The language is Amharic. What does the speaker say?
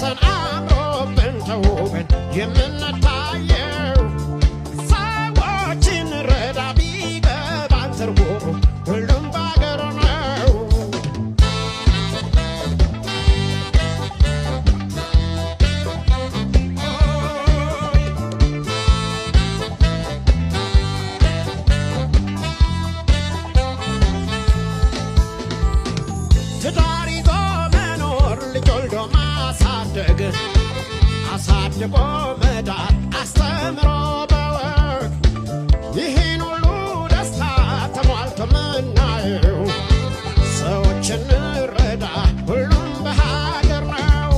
ለብሰን አምሮብን ተውበን የምንታየው ሰዎችን ረዳ ቢገባን ትርጉሙ ሁሉም ባገሩ ነው። ትዳር ይዞ መኖር ልጅ ወልዶ ማሳደግ አሳድጎ መዳር አስተምሮ